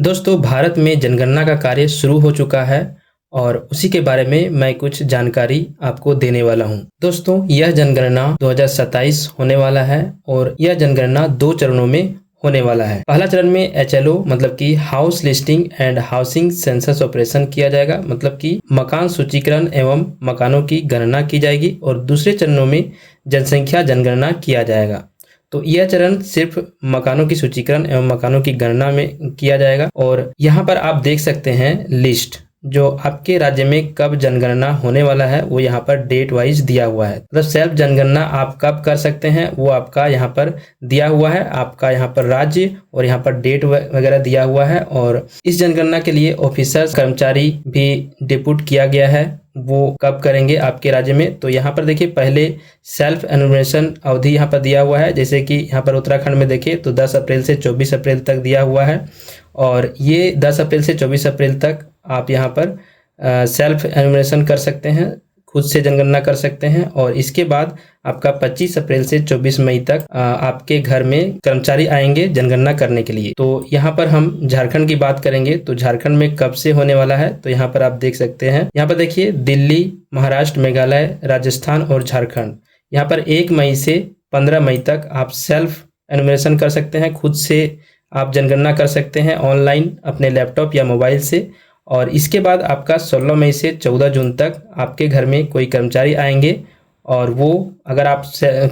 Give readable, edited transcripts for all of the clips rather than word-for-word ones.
दोस्तों, भारत में जनगणना का कार्य शुरू हो चुका है और उसी के बारे में मैं कुछ जानकारी आपको देने वाला हूं। दोस्तों, यह जनगणना 2027 होने वाला है और यह जनगणना 2 चरणों में होने वाला है। पहला चरण में HLO मतलब कि house listing and housing census operation किया जाएगा, मतलब कि मकान सूचीकरण एवं मकानों की गणना की जाएगी, और दूसरे चरणों में जनसंख्या जनगणना किया जाएगा। तो यह चरण सिर्फ मकानों की सूचीकरण एवं मकानों की गणना में किया जाएगा। और यहाँ पर आप देख सकते हैं लिस्ट जो आपके राज्य में कब जनगणना होने वाला है, वो यहाँ पर डेट वाइज दिया हुआ है। मतलब सेल्फ जनगणना आप कब कर सकते हैं वो आपका यहाँ पर दिया हुआ है। आपका यहाँ पर राज्य और यहाँ पर डेट वगैरह दिया हुआ है। और इस जनगणना के लिए ऑफिसर्स कर्मचारी भी डिप्यूट किया गया है, वो कब करेंगे आपके राज्य में। तो यहाँ पर देखिए, पहले सेल्फ एनुमरेशन अवधि यहाँ पर दिया हुआ है। जैसे कि यहाँ पर उत्तराखंड में देखिए तो 10 अप्रैल से 24 अप्रैल तक दिया हुआ है, और ये 10 अप्रैल से 24 अप्रैल तक आप यहाँ पर सेल्फ एनुमरेशन कर सकते हैं, खुद से जनगणना कर सकते हैं। और इसके बाद आपका 25 अप्रैल से 24 मई तक आपके घर में कर्मचारी आएंगे जनगणना करने के लिए। तो यहाँ पर हम झारखंड की बात करेंगे तो झारखंड में कब से होने वाला है, तो यहाँ पर आप देख सकते हैं। यहाँ पर देखिए, दिल्ली, महाराष्ट्र, मेघालय, राजस्थान और झारखंड, यहाँ पर 1 मई से 15 मई तक आप सेल्फ एनुमरेशन कर सकते हैं, खुद से आप जनगणना कर सकते हैं ऑनलाइन अपने लैपटॉप या मोबाइल से। और इसके बाद आपका 16 मई से 14 जून तक आपके घर में कोई कर्मचारी आएंगे, और वो अगर आप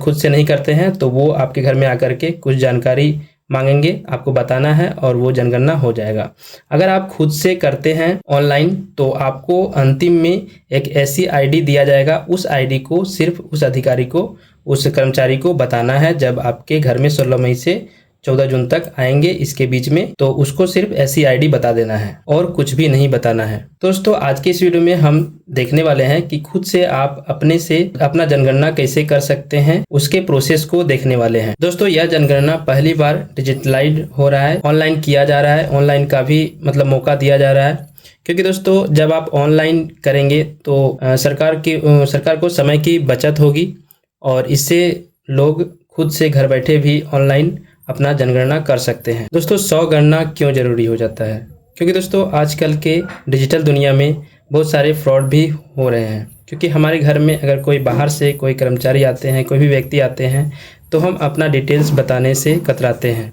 खुद से नहीं करते हैं तो वो आपके घर में आकर के कुछ जानकारी मांगेंगे, आपको बताना है और वो जनगणना हो जाएगा। अगर आप खुद से करते हैं ऑनलाइन तो आपको अंतिम में एक ऐसी ID दिया जाएगा, उस ID को सिर्फ उस अधिकारी को, उस कर्मचारी को बताना है जब आपके घर में 16 मई से 14 जून तक आएंगे इसके बीच में, तो उसको सिर्फ ऐसी ID बता देना है और कुछ भी नहीं बताना है। दोस्तों, आज के इस वीडियो में हम देखने वाले हैं कि खुद से आप अपने से अपना जनगणना कैसे कर सकते हैं, उसके प्रोसेस को देखने वाले हैं। दोस्तों, यह जनगणना पहली बार डिजिटलाइज हो रहा है, ऑनलाइन किया जा रहा है, ऑनलाइन का भी मतलब मौका दिया जा रहा है। क्योंकि दोस्तों, जब आप ऑनलाइन करेंगे तो सरकार को समय की बचत होगी, और इससे लोग खुद से घर बैठे भी ऑनलाइन अपना जनगणना कर सकते हैं। दोस्तों, 100 गणना क्यों जरूरी हो जाता है? क्योंकि दोस्तों, आजकल के डिजिटल दुनिया में बहुत सारे फ्रॉड भी हो रहे हैं। क्योंकि हमारे घर में अगर कोई बाहर से कोई कर्मचारी आते हैं, कोई भी व्यक्ति आते हैं, तो हम अपना डिटेल्स बताने से कतराते हैं,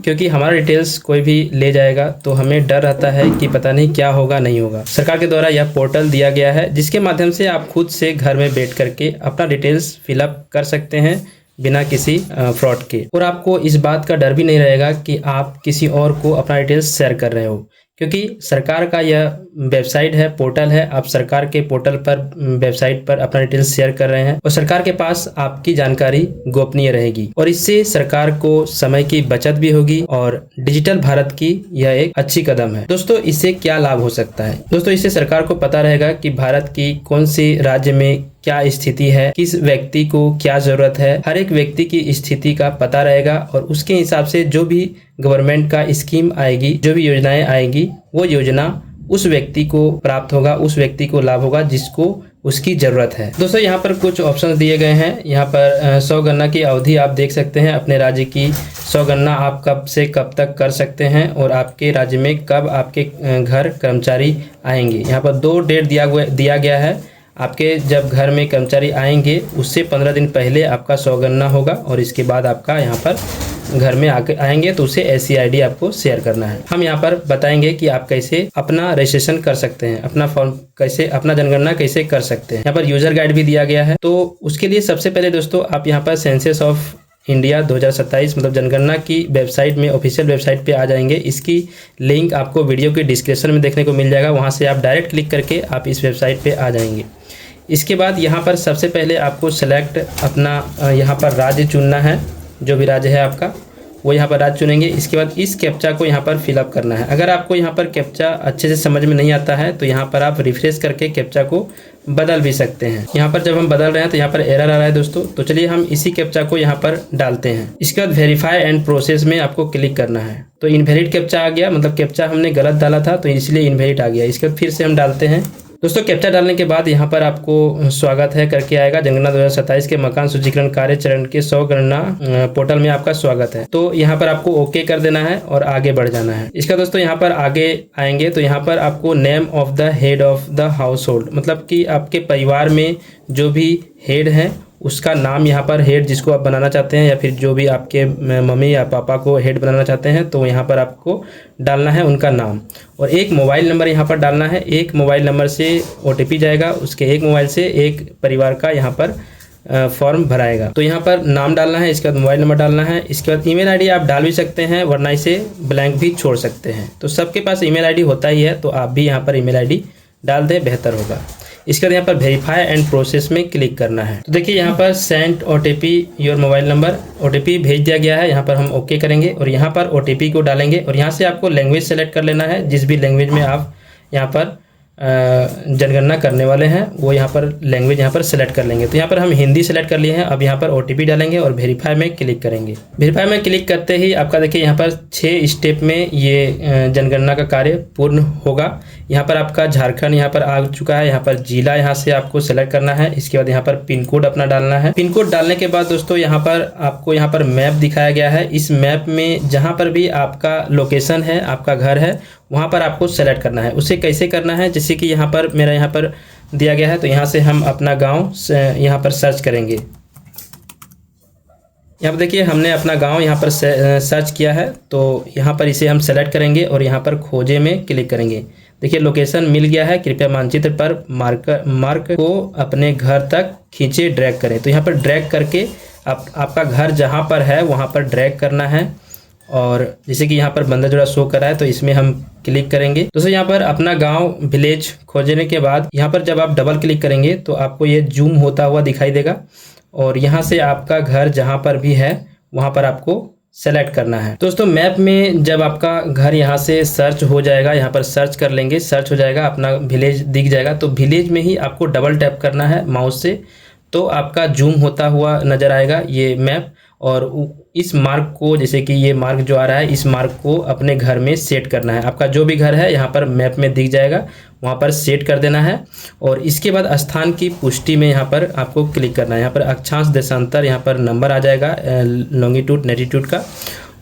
क्योंकि हमारा डिटेल्स कोई भी ले जाएगा तो हमें डर रहता है कि पता नहीं क्या होगा, नहीं होगा। सरकार के द्वारा यह पोर्टल दिया गया है जिसके माध्यम से आप खुद से घर में बैठ करके अपना डिटेल्स फिलअप कर सकते हैं बिना किसी फ्रॉड के। और आपको इस बात का डर भी नहीं रहेगा कि आप किसी और को अपना डिटेल्स शेयर कर रहे हो, क्योंकि सरकार का यह वेबसाइट है, पोर्टल है। आप सरकार के पोर्टल पर, वेबसाइट पर अपना डिटेल्स शेयर कर रहे हैं, और सरकार के पास आपकी जानकारी गोपनीय रहेगी, और इससे सरकार को समय की बचत भी होगी, और डिजिटल भारत की यह एक अच्छी कदम है। दोस्तों, इससे क्या लाभ हो सकता है? दोस्तों, इससे सरकार को पता रहेगा कि भारत की कौन सी राज्य में क्या स्थिति है, किस व्यक्ति को क्या जरूरत है, हर एक व्यक्ति की स्थिति का पता रहेगा, और उसके हिसाब से जो भी गवर्नमेंट का स्कीम आएगी, जो भी योजनाएं आएगी, वो योजना उस व्यक्ति को प्राप्त होगा, उस व्यक्ति को लाभ होगा जिसको उसकी जरूरत है। दोस्तों, यहाँ पर कुछ ऑप्शन दिए गए हैं। यहाँ पर 100 गणना की अवधि आप देख सकते हैं। अपने राज्य की 100 गणना आप कब से कब तक कर सकते हैं, और आपके राज्य में कब आपके घर कर्मचारी आएंगे। यहाँ पर 2 डेट दिया गया है। आपके जब घर में कर्मचारी आएंगे उससे 15 दिन पहले आपका 100 गणना होगा, और इसके बाद आपका यहाँ पर घर में आएंगे तो उसे ऐसी ID आपको शेयर करना है। हम यहाँ पर बताएंगे कि आप कैसे अपना रजिस्ट्रेशन कर सकते हैं, अपना फॉर्म कैसे, अपना जनगणना कैसे कर सकते हैं। यहाँ पर यूजर गाइड भी दिया गया है। तो उसके लिए सबसे पहले दोस्तों, आप यहाँ पर सेंसस ऑफ इंडिया 2027 मतलब जनगणना की वेबसाइट में, ऑफिशियल वेबसाइट पे आ जाएंगे। इसकी लिंक आपको वीडियो के डिस्क्रिप्शन में देखने को मिल जाएगा, वहाँ से आप डायरेक्ट क्लिक करके आप इस वेबसाइट पे आ जाएंगे। इसके बाद यहाँ पर सबसे पहले आपको सेलेक्ट अपना यहाँ पर राज्य चुनना है, जो भी राज्य है आपका वो यहाँ पर राज्य चुनेंगे। इसके बाद इस कैप्चा को यहाँ पर फिलअप करना है। अगर आपको यहाँ पर कैप्चा अच्छे से समझ में नहीं आता है तो यहाँ पर आप रिफ्रेश करके कैप्चा को बदल भी सकते हैं। यहाँ पर जब हम बदल रहे हैं तो यहाँ पर एरर आ रहा है दोस्तों, तो चलिए हम इसी कैप्चा को यहाँ पर डालते हैं। इसके बाद वेरीफाई एंड प्रोसेस में आपको क्लिक करना है। तो इनवैलिड कैप्चा आ गया, मतलब कैप्चा हमने गलत डाला था तो इसलिए इनवैलिड आ गया। इसके बाद फिर से हम डालते हैं दोस्तों कैप्चा डालने के बाद यहाँ पर आपको स्वागत है करके आएगा। जनगणना 2027 के मकान सूचीकरण कार्य चरण के 100 गणना पोर्टल में आपका स्वागत है। तो यहाँ पर आपको ओके कर देना है और आगे बढ़ जाना है। इसका दोस्तों यहाँ पर आगे आएंगे तो यहाँ पर आपको name of the head of the house hold, मतलब कि आपके परिवार में जो भी हेड है उसका नाम, यहाँ पर हेड जिसको आप बनाना चाहते हैं या फिर जो भी आपके मम्मी या पापा को हेड बनाना चाहते हैं तो यहाँ पर आपको डालना है उनका नाम, और एक मोबाइल नंबर यहाँ पर डालना है। एक मोबाइल नंबर से OTP जाएगा, उसके एक मोबाइल से एक परिवार का यहाँ पर फॉर्म भराएगा। तो यहाँ पर नाम डालना है, इसके बाद मोबाइल नंबर डालना है, इसके बाद ईमेल आईडी आप डाल भी सकते हैं वरना इसे ब्लैंक भी छोड़ सकते हैं। तो सबके पास ईमेल आईडी होता ही है तो आप भी यहाँ पर ईमेल आईडी डाल दें, बेहतर होगा। इसके बाद यहाँ पर वेरीफाई एंड प्रोसेस में क्लिक करना है। तो देखिए यहाँ पर send OTP your mobile number, OTP भेज दिया गया है। यहाँ पर हम ओके करेंगे और यहाँ पर OTP को डालेंगे और यहाँ से आपको लैंग्वेज सेलेक्ट कर लेना है, जिस भी लैंग्वेज में आप यहाँ पर जनगणना करने वाले हैं वो यहाँ पर लैंग्वेज यहाँ पर सेलेक्ट कर लेंगे। तो यहाँ पर हम हिंदी सेलेक्ट कर लिए हैं। अब यहाँ पर OTP डालेंगे और वेरीफाई में क्लिक करेंगे। वेरीफाई में क्लिक करते ही आपका देखिए यहाँ पर 6 स्टेप में ये जनगणना का कार्य पूर्ण होगा। यहाँ पर आपका झारखंड यहाँ पर आ चुका है। यहाँ पर जिला यहाँ से आपको सेलेक्ट करना है। इसके बाद यहाँ पर पिन कोड अपना डालना है। पिन कोड डालने के बाद दोस्तों यहाँ पर आपको यहाँ पर मैप दिखाया गया है। इस मैप में जहाँ पर भी आपका लोकेशन है, आपका घर है, वहाँ पर आपको सेलेक्ट करना है। उसे कैसे करना है, जैसे कि यहाँ पर मेरा यहाँ पर दिया गया है तो यहाँ से हम अपना गांव यहाँ पर सर्च करेंगे। यहाँ पर देखिए हमने अपना गांव यहाँ पर सर्च किया है तो यहाँ पर इसे हम सेलेक्ट करेंगे और यहाँ पर खोजे में क्लिक करेंगे। देखिए लोकेशन मिल गया है। कृपया मानचित्र पर मार्क को अपने घर तक खींचे, ड्रैग करें। तो यहाँ पर ड्रैग करके आपका घर जहाँ पर है वहाँ पर ड्रैग करना है। और जैसे कि यहाँ पर बंदा जोड़ा शो कर रहा है तो इसमें हम क्लिक करेंगे। दोस्तों यहाँ पर अपना गांव विलेज खोजने के बाद यहाँ पर जब आप डबल क्लिक करेंगे तो आपको ये जूम होता हुआ दिखाई देगा और यहाँ से आपका घर जहाँ पर भी है वहाँ पर आपको सेलेक्ट करना है। दोस्तों मैप में जब आपका घर यहाँ से सर्च हो जाएगा, यहाँ पर सर्च कर लेंगे, सर्च हो जाएगा, अपना विलेज दिख जाएगा तो विलेज में ही आपको डबल टैप करना है माउस से, तो आपका जूम होता हुआ नज़र आएगा ये मैप। और इस मार्क को, जैसे कि ये मार्क जो आ रहा है, इस मार्क को अपने घर में सेट करना है। आपका जो भी घर है यहाँ पर मैप में दिख जाएगा, वहाँ पर सेट कर देना है। और इसके बाद स्थान की पुष्टि में यहाँ पर आपको क्लिक करना है। यहाँ पर अक्षांश देशांतर यहाँ पर नंबर आ जाएगा लॉन्गिट्यूड लैटिट्यूड का,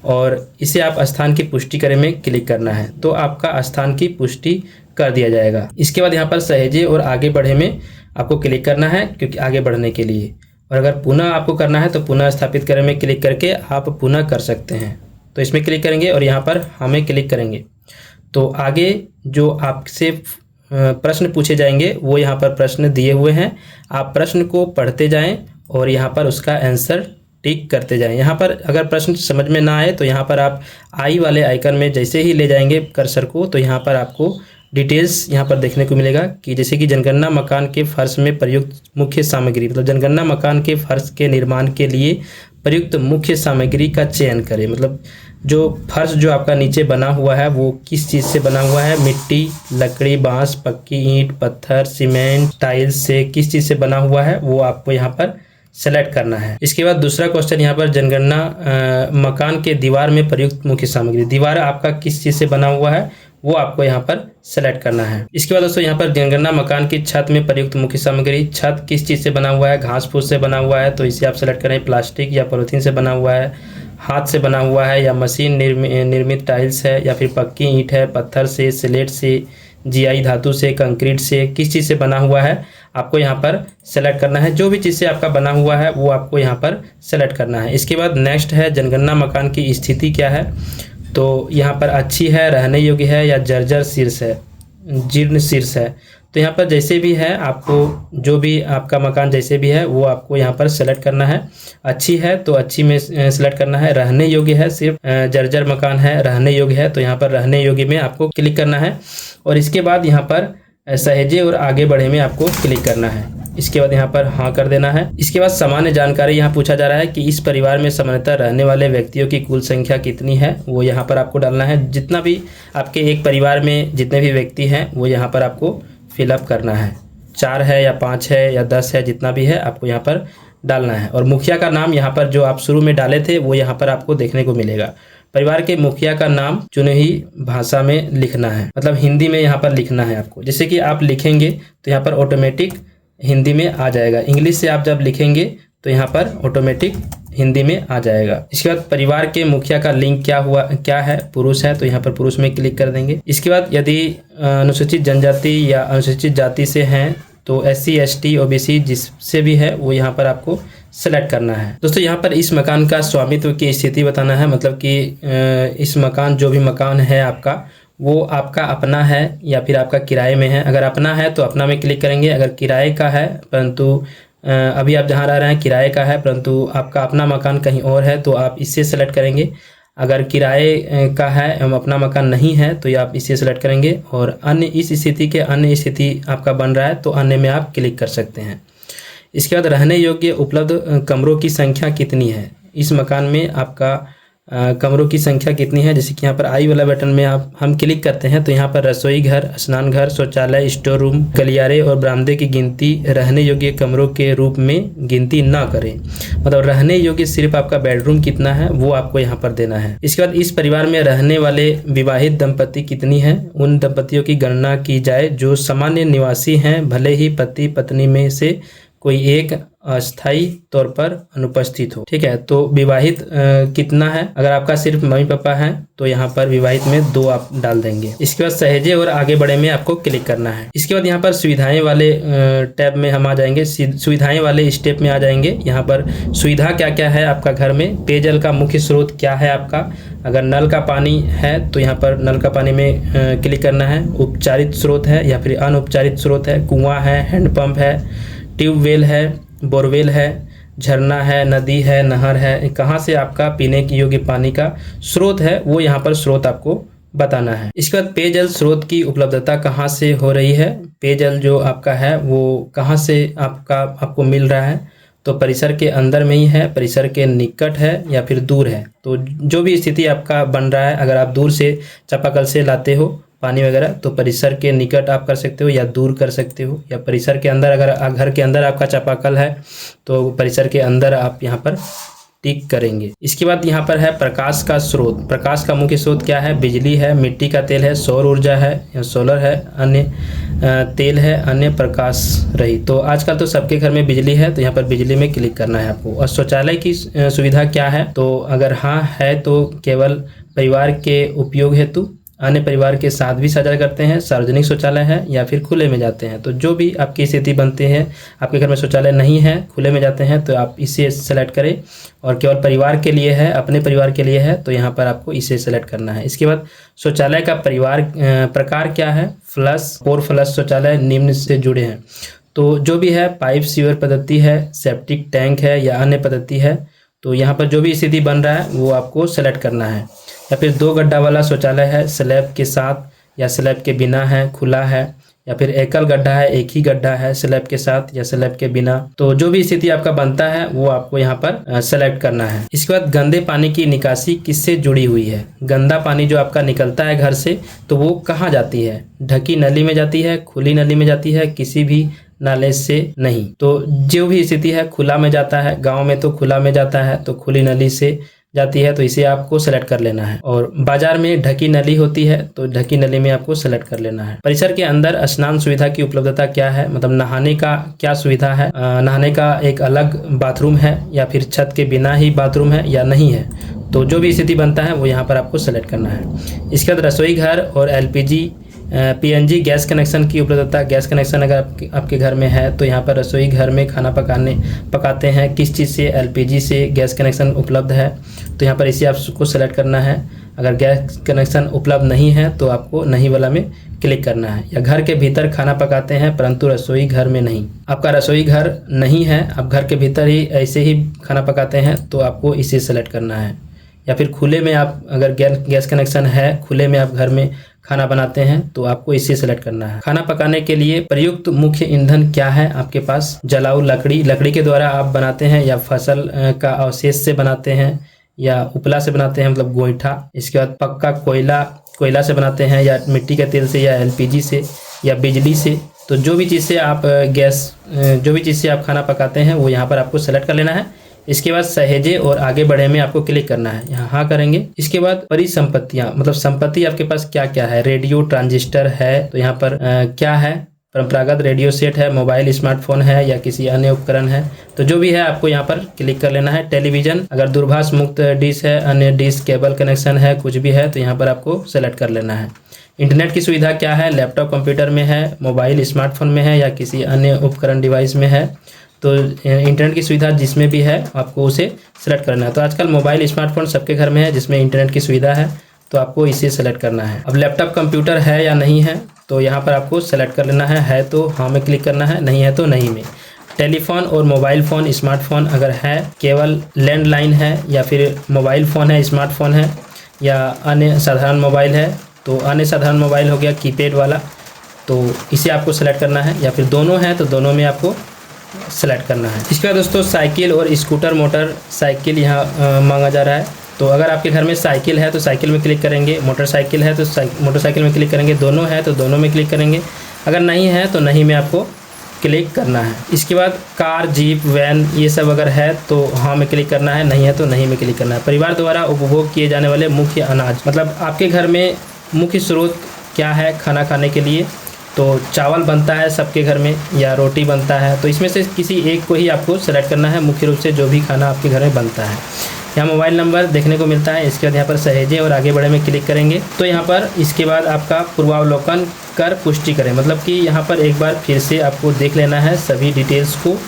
और इसे आप स्थान की पुष्टि करे में क्लिक करना है तो आपका स्थान की पुष्टि कर दिया जाएगा। इसके बाद यहाँ पर सहेजे और आगे बढ़े में आपको क्लिक करना है, क्योंकि आगे बढ़ने के लिए। और अगर पुनः आपको करना है तो पुनः स्थापित करें में क्लिक करके आप पुनः कर सकते हैं। तो इसमें क्लिक करेंगे और यहाँ पर हमें क्लिक करेंगे तो आगे जो आपसे प्रश्न पूछे जाएंगे वो यहाँ पर प्रश्न दिए हुए हैं। आप प्रश्न को पढ़ते जाएं और यहाँ पर उसका आंसर टिक करते जाएं। यहाँ पर अगर प्रश्न समझ में ना आए तो यहाँ पर आप आई वाले आइकन में जैसे ही ले जाएंगे कर्सर को तो यहाँ पर आपको डिटेल्स यहाँ पर देखने को मिलेगा कि जैसे कि जनगणना मकान के फर्श में प्रयुक्त मुख्य सामग्री, मतलब जनगणना मकान के फर्श के निर्माण के लिए प्रयुक्त मुख्य सामग्री का चयन करें। मतलब जो फर्श जो आपका नीचे बना हुआ है वो किस चीज़ से बना हुआ है, मिट्टी, लकड़ी, बांस, पक्की ईंट, पत्थर, सीमेंट, टाइल्स से किस चीज़ से बना हुआ है वो आपको यहाँ पर सेलेक्ट करना है। इसके बाद दूसरा क्वेश्चन यहाँ पर जनगणना मकान के दीवार में प्रयुक्त मुख्य सामग्री, दीवार आपका किस चीज़ से बना हुआ है वो आपको यहाँ पर सेलेक्ट करना है। इसके बाद दोस्तों यहाँ पर जनगणना मकान की छत में प्रयुक्त मुख्य सामग्री, छत किस चीज़ से बना हुआ है, घास फूस से बना हुआ है तो इसे आप सेलेक्ट करें। प्लास्टिक या पॉलीथीन से बना हुआ है, हाथ से बना हुआ है या मशीन निर्मित टाइल्स है, या फिर पक्की ईंट है, पत्थर से, सिलेट से, GI धातु से, कंक्रीट से, किस चीज़ से बना हुआ है आपको यहाँ पर सेलेक्ट करना है। जो भी चीज़ से आपका बना हुआ है वो आपको यहाँ पर सेलेक्ट करना है। इसके बाद नेक्स्ट है जनगणना मकान की स्थिति क्या है, तो यहाँ पर अच्छी है, रहने योग्य है, या जर्जर शीर्ष है, जीर्ण शीर्ष है। तो यहाँ पर जैसे भी है आपको, जो भी आपका मकान जैसे भी है वो आपको यहाँ पर सेलेक्ट करना है। अच्छी है तो अच्छी में सेलेक्ट करना है, रहने योग्य है, सिर्फ जर्जर मकान है, रहने योग्य है तो यहाँ पर रहने योग्य में आपको क्लिक करना है। और इसके बाद यहाँ पर सहेजे और आगे बढ़े में आपको क्लिक करना है। इसके बाद यहाँ पर हाँ कर देना है। इसके बाद सामान्य जानकारी यहाँ पूछा जा रहा है कि इस परिवार में सामान्यतः रहने वाले व्यक्तियों की कुल संख्या कितनी है, वो यहाँ पर आपको डालना है। जितना भी आपके एक परिवार में जितने भी व्यक्ति हैं वो यहाँ पर आपको फिलअप करना है। 4 है या 5 है या 10 है, जितना भी है आपको यहाँ पर डालना है। और मुखिया का नाम यहाँ पर जो आप शुरू में डाले थे वो यहाँ पर आपको देखने को मिलेगा। परिवार के मुखिया का नाम चुनी हुई भाषा में लिखना है, मतलब हिंदी में यहाँ पर लिखना है आपको। जैसे कि आप लिखेंगे तो यहाँ पर ऑटोमेटिक हिंदी में आ जाएगा। इंग्लिश से आप जब लिखेंगे तो यहाँ पर ऑटोमेटिक हिंदी में आ जाएगा। इसके बाद परिवार के मुखिया का लिंग क्या है, पुरुष है तो यहाँ पर पुरुष में क्लिक कर देंगे। इसके बाद यदि अनुसूचित जनजाति या अनुसूचित जाति से हैं तो SC ST OBC जिससे भी है वो यहाँ पर आपको सेलेक्ट करना है। दोस्तों यहाँ पर इस मकान का स्वामित्व की स्थिति बताना है, मतलब कि इस मकान जो भी मकान है आपका वो आपका अपना है या फिर आपका किराए में है। अगर अपना है तो अपना में क्लिक करेंगे, अगर किराए का है परंतु अभी आप जहाँ रह रहे हैं किराए का है परंतु आपका अपना मकान कहीं और है तो आप इससे सेलेक्ट करेंगे। अगर किराए का है एवं अपना मकान नहीं है तो ये आप इसे सेलेक्ट करेंगे। और अन्य इस स्थिति के अन्य स्थिति आपका बन रहा है तो अन्य में आप क्लिक कर सकते हैं। इसके बाद रहने योग्य उपलब्ध कमरों की संख्या कितनी है, इस मकान में आपका कमरों की संख्या कितनी है। जैसे कि यहाँ पर आई वाला बटन में हम क्लिक करते हैं तो यहाँ पर रसोई घर, स्नान घर, शौचालय, स्टोर रूम, गलियारे और बरामदे की गिनती रहने योग्य कमरों के रूप में गिनती ना करें, मतलब रहने योग्य सिर्फ आपका बेडरूम कितना है वो आपको यहाँ पर देना है। इसके बाद इस परिवार में रहने वाले विवाहित दंपति कितनी है, उन दंपतियों की गणना की जाए जो सामान्य निवासी हैं, भले ही पति पत्नी में से कोई एक अस्थायी तौर पर अनुपस्थित हो। ठीक है, तो विवाहित कितना है, अगर आपका सिर्फ मम्मी पापा है तो यहाँ पर विवाहित में 2 आप डाल देंगे। इसके बाद सहेजे और आगे बढ़े में आपको क्लिक करना है। इसके बाद यहाँ पर सुविधाएं वाले टैब में हम आ जाएंगे, सुविधाएं वाले स्टेप में आ जाएंगे। यहाँ पर सुविधा क्या क्या है आपका घर में, पेयजल का मुख्य स्रोत क्या है आपका, अगर नल का पानी है तो यहाँ पर नल का पानी में क्लिक करना है, उपचारित स्रोत है या फिर अनउपचारित स्रोत है, कुआं है, हैंडपंप है, ट्यूबवेल है, बोरवेल है, झरना है, नदी है, नहर है, कहाँ से आपका पीने के योग्य पानी का स्रोत है वो यहाँ पर स्रोत आपको बताना है। इसके बाद पेयजल स्रोत की उपलब्धता कहाँ से हो रही है, पेयजल जो आपका है वो कहाँ से आपको मिल रहा है, तो परिसर के अंदर में ही है, परिसर के निकट है या फिर दूर है। तो जो भी स्थिति आपका बन रहा है, अगर आप दूर से चापाकल से लाते हो पानी वगैरह तो परिसर के निकट आप कर सकते हो या दूर कर सकते हो, या परिसर के अंदर, अगर घर के अंदर आपका चापाकल है तो परिसर के अंदर आप यहाँ पर टिक करेंगे। इसके बाद यहाँ पर है प्रकाश का स्रोत, प्रकाश का मुख्य स्रोत क्या है, बिजली है, मिट्टी का तेल है, सौर ऊर्जा है या सोलर है, अन्य तेल है, अन्य प्रकाश रहित। तो आजकल तो सबके घर में बिजली है तो यहाँ पर बिजली में क्लिक करना है आपको। और शौचालय की सुविधा क्या है, तो अगर हाँ है तो केवल परिवार के उपयोग हेतु, अन्य परिवार के साथ भी साझा करते हैं, सार्वजनिक शौचालय है या फिर खुले में जाते हैं। तो जो भी आपकी स्थिति बनते हैं, आपके घर में शौचालय नहीं है, खुले में जाते हैं तो आप इसे सेलेक्ट करें, और केवल परिवार के लिए है, अपने परिवार के लिए है तो यहाँ पर आपको इसे सेलेक्ट करना है। इसके बाद शौचालय का प्रकार क्या है, फ्लश और फ्लश शौचालय निम्न से जुड़े हैं। तो जो भी है पाइप सीवर पद्धति है, सेप्टिक टैंक है या अन्य पद्धति है, तो यहाँ पर जो भी स्थिति बन रहा है वो आपको सेलेक्ट करना है। या फिर 2 गड्ढा वाला शौचालय है, स्लैब के साथ या स्लैब के बिना है, खुला है, या फिर एकल गड्ढा है, एक ही गड्ढा है, स्लैब के साथ या स्लैब के बिना। तो जो भी स्थिति आपका बनता है वो आपको यहाँ पर सेलेक्ट करना है। इसके बाद गंदे पानी की निकासी किससे जुड़ी हुई है, गंदा पानी जो आपका निकलता है घर से तो वो कहाँ जाती है, ढकी नली में जाती है, खुली नली में जाती है, किसी भी नाले से नहीं। तो जो भी स्थिति है खुला में जाता है, गांव में तो खुला में जाता है तो खुली नली से जाती है तो इसे आपको सेलेक्ट कर लेना है। और बाजार में ढकी नली होती है तो ढकी नली में आपको सेलेक्ट कर लेना है। परिसर के अंदर स्नान सुविधा की उपलब्धता क्या है, मतलब नहाने का क्या सुविधा है, नहाने का एक अलग बाथरूम है या फिर छत के बिना ही बाथरूम है या नहीं है। तो जो भी स्थिति बनता है वो यहाँ पर आपको सेलेक्ट करना है। इसके बाद रसोई घर और LPG PNG गैस कनेक्शन की उपलब्धता, गैस कनेक्शन अगर आपके घर में है तो यहाँ पर रसोई घर में खाना पकाते हैं किस चीज़ से, LPG से गैस कनेक्शन उपलब्ध है तो यहाँ पर इसे आपको सेलेक्ट करना है। अगर गैस कनेक्शन उपलब्ध नहीं है तो आपको नहीं वाला में क्लिक करना है। या घर के भीतर खाना पकाते हैं परंतु रसोई घर में नहीं, आपका रसोई घर नहीं है, आप घर के भीतर ही ऐसे ही खाना पकाते हैं तो आपको इसे सेलेक्ट करना है। या फिर खुले में आप अगर गैस कनेक्शन है, खुले में आप घर में खाना बनाते हैं तो आपको इसे सेलेक्ट करना है। खाना पकाने के लिए प्रयुक्त मुख्य ईंधन क्या है आपके पास, जलाऊ लकड़ी के द्वारा आप बनाते हैं या फसल का अवशेष से बनाते हैं या उपला से बनाते हैं, मतलब गोईठा। इसके बाद पक्का कोयला से बनाते हैं या मिट्टी के तेल से या LPG से या बिजली से। तो जो भी चीज़ से आप खाना पकाते हैं वो यहाँ पर आपको सेलेक्ट कर लेना है। इसके बाद सहेजे और आगे बढ़े में आपको क्लिक करना है, यहाँ हाँ करेंगे। इसके बाद परिसंपत्तियां, मतलब संपत्ति आपके पास क्या क्या है, रेडियो ट्रांजिस्टर है तो यहाँ पर क्या है, परंपरागत रेडियो सेट है, मोबाइल स्मार्टफोन है या किसी अन्य उपकरण है, तो जो भी है आपको यहाँ पर क्लिक कर लेना है। टेलीविजन, अगर दूरभाष मुक्त डिश है, अन्य डिश, केबल कनेक्शन है, कुछ भी है तो यहाँ पर आपको सेलेक्ट कर लेना है। इंटरनेट की सुविधा क्या है, लैपटॉप कंप्यूटर में है, मोबाइल स्मार्टफोन में है या किसी अन्य उपकरण डिवाइस में है, तो इंटरनेट की सुविधा जिसमें भी है आपको उसे सेलेक्ट करना है। तो आजकल मोबाइल स्मार्टफोन सबके घर में है जिसमें इंटरनेट की सुविधा है, तो आपको इसे सेलेक्ट करना है। अब लैपटॉप कंप्यूटर है या नहीं है, तो यहाँ पर आपको सेलेक्ट कर लेना है तो हाँ में क्लिक करना है, नहीं है तो नहीं में। टेलीफोन और मोबाइल फ़ोन, स्मार्टफोन अगर है, केवल लैंडलाइन है या फिर मोबाइल फ़ोन है, स्मार्टफोन है या अन्य साधारण मोबाइल है, तो अन्य साधारण मोबाइल हो गया कीपैड वाला, तो इसे आपको सेलेक्ट करना है। या फिर दोनों हैं तो दोनों में आपको सेलेक्ट करना है। इसके बाद दोस्तों साइकिल और स्कूटर, मोटर साइकिल यहाँ मांगा जा रहा है, तो अगर आपके घर में साइकिल है तो साइकिल में क्लिक करेंगे, मोटरसाइकिल है तो मोटरसाइकिल में क्लिक करेंगे, दोनों है तो दोनों में क्लिक करेंगे, अगर नहीं है तो नहीं में आपको क्लिक करना है। इसके बाद कार, जीप, वैन ये सब अगर है तो हाँ में क्लिक करना है, नहीं है तो नहीं में क्लिक करना है। परिवार द्वारा उपभोग किए जाने वाले मुख्य अनाज, मतलब आपके घर में मुख्य स्रोत क्या है खाना खाने के लिए, तो चावल बनता है सबके घर में या रोटी बनता है, तो इसमें से किसी एक को ही आपको सेलेक्ट करना है मुख्य रूप से जो भी खाना आपके घर में बनता है। यहाँ मोबाइल नंबर देखने को मिलता है। इसके बाद यहाँ पर सहेजे और आगे बढ़े में क्लिक करेंगे तो यहाँ पर इसके बाद आपका पूर्वावलोकन कर पुष्टि करें, मतलब कि यहाँ पर एक बार फिर से आपको देख लेना है सभी डिटेल्स को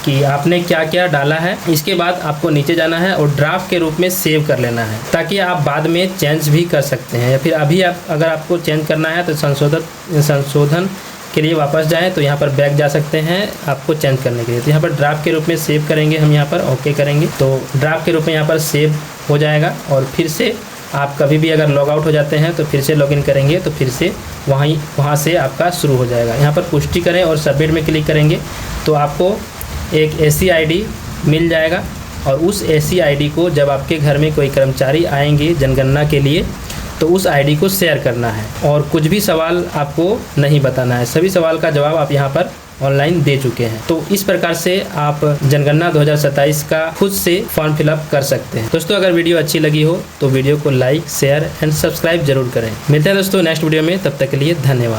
कि आपने क्या क्या डाला है। इसके बाद आपको नीचे जाना है और ड्राफ्ट के रूप में सेव कर लेना है ताकि आप बाद में चेंज भी कर सकते हैं, या फिर अभी अगर आपको चेंज करना है तो संशोधन के लिए वापस जाएं तो यहाँ पर बैक जा सकते हैं आपको चेंज करने के लिए। तो यहाँ पर ड्राफ्ट के रूप में सेव करेंगे, हम यहाँ पर ओके करेंगे तो ड्राफ्ट के रूप में यहाँ पर सेव हो जाएगा। और फिर से आप कभी भी अगर लॉग आउट हो जाते हैं तो फिर से लॉगिन करेंगे तो फिर से वहाँ से आपका शुरू हो जाएगा। यहाँ पर पुष्टि करें और सबमिट में क्लिक करेंगे तो आपको एक ऐसी आईडी मिल जाएगा और उस ऐसी आईडी को जब आपके घर में कोई कर्मचारी आएंगे जनगणना के लिए तो उस आईडी को शेयर करना है और कुछ भी सवाल आपको नहीं बताना है, सभी सवाल का जवाब आप यहाँ पर ऑनलाइन दे चुके हैं। तो इस प्रकार से आप जनगणना 2027 का खुद से फॉर्म फिलअप कर सकते हैं। दोस्तों अगर वीडियो अच्छी लगी हो तो वीडियो को लाइक, शेयर एंड सब्सक्राइब जरूर करें। मिलते हैं दोस्तों नेक्स्ट वीडियो में, तब तक के लिए धन्यवाद।